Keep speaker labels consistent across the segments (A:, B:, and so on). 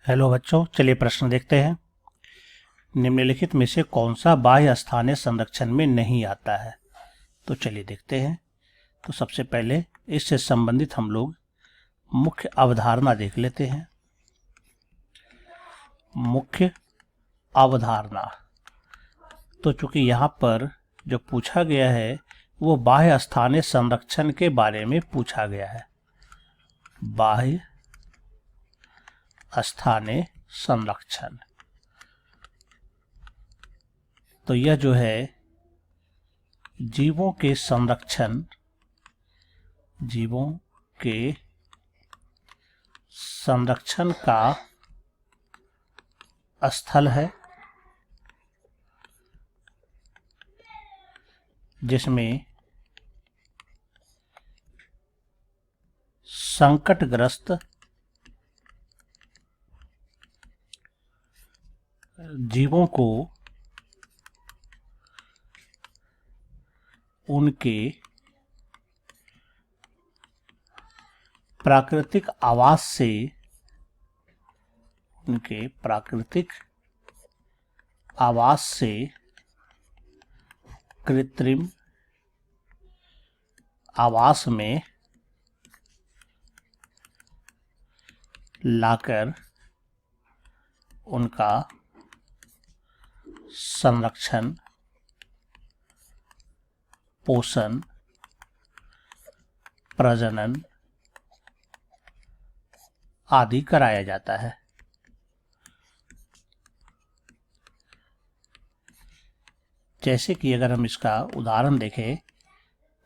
A: Hello बच्चों, चलिए प्रश्न देखते हैं। निम्नलिखित में से कौन सा बाह्य स्थानीय संरक्षण में नहीं आता है? तो चलिए देखते हैं। तो सबसे पहले इससे संबंधित हम लोग मुख्य अवधारणा देख लेते हैं। मुख्य अवधारणा, तो चूंकि यहाँ पर जो पूछा गया है वो बाह्य स्थानीय संरक्षण के बारे में पूछा गया है। बाह्य स्थानीय संरक्षण, तो यह जो है जीवों के संरक्षण, जीवों के संरक्षण का स्थल है, जिसमें संकटग्रस्त जीवों को उनके प्राकृतिक आवास से, उनके प्राकृतिक आवास से कृत्रिम आवास में लाकर उनका संरक्षण, पोषण, प्रजनन आदि कराया जाता है। जैसे कि अगर हम इसका उदाहरण देखें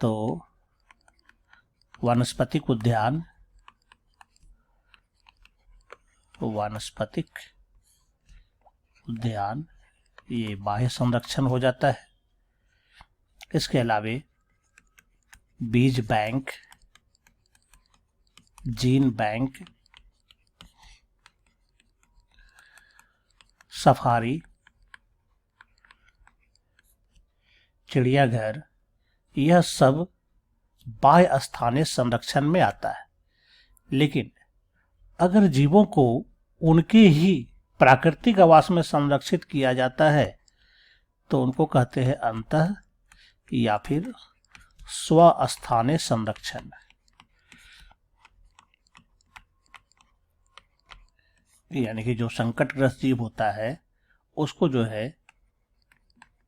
A: तो वानस्पतिक उद्यान, वानस्पतिक उद्यान ये बाह्य संरक्षण हो जाता है। इसके अलावे बीज बैंक, जीन बैंक, सफारी, चिड़ियाघर, यह सब बाह्य स्थानीय संरक्षण में आता है। लेकिन अगर जीवों को उनके ही प्राकृतिक आवास में संरक्षित किया जाता है तो उनको कहते हैं अंतः या फिर स्वस्थानीय संरक्षण। यानी कि जो संकटग्रस्त जीव होता है उसको जो है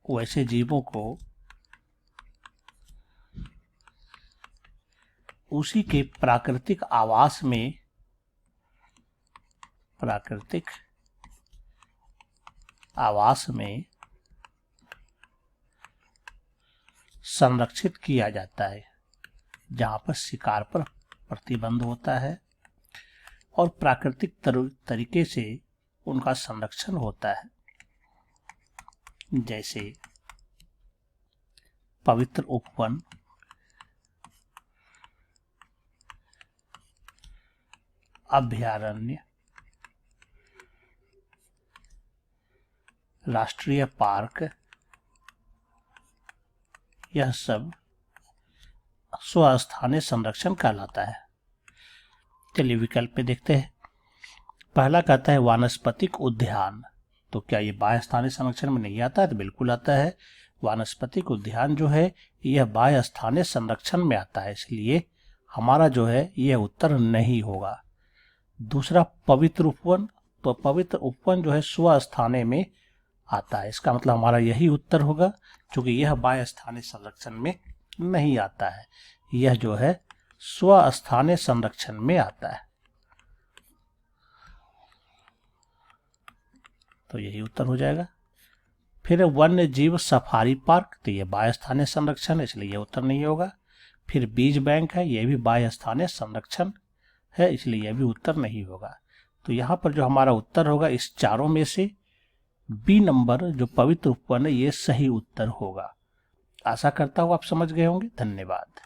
A: वैसे जीवों को उसी के प्राकृतिक आवास में, प्राकृतिक आवास में संरक्षित किया जाता है, जहां पर शिकार पर प्रतिबंध होता है और प्राकृतिक तरीके से उनका संरक्षण होता है। जैसे पवित्र उपवन, अभयारण्य, राष्ट्रीय पार्क, यह सब स्वस्थानीय संरक्षण कहलाता है। चलिए विकल्प में देखते हैं। पहला कहता है वानस्पतिक उद्यान, तो क्या ये बाह्य स्थानीय संरक्षण में नहीं आता है? तो बिल्कुल आता है। वानस्पतिक उद्यान जो है यह बाह्य स्थानीय संरक्षण में आता है, इसलिए हमारा जो है यह उत्तर नहीं होगा। दूसरा पवित्र उपवन, तो पवित्र उपवन जो है स्वस्थानीय में आता है, इसका मतलब हमारा यही उत्तर होगा, क्योंकि यह बाह्य स्थानीय संरक्षण में नहीं आता है, यह जो है स्वस्थानीय संरक्षण में आता है। तो यही उत्तर हो जाएगा। फिर वन्य जीव सफारी पार्क, तो यह बाह्य स्थानीय संरक्षण है, इसलिए यह उत्तर नहीं होगा। फिर बीज बैंक है, यह भी बाह्य स्थानीय संरक्षण है, इसलिए यह भी उत्तर नहीं होगा। तो यहाँ पर जो हमारा उत्तर होगा इस चारों में से बी नंबर जो पवित्र उपवन है ये सही उत्तर होगा। आशा करता हूँ आप समझ गए होंगे। धन्यवाद।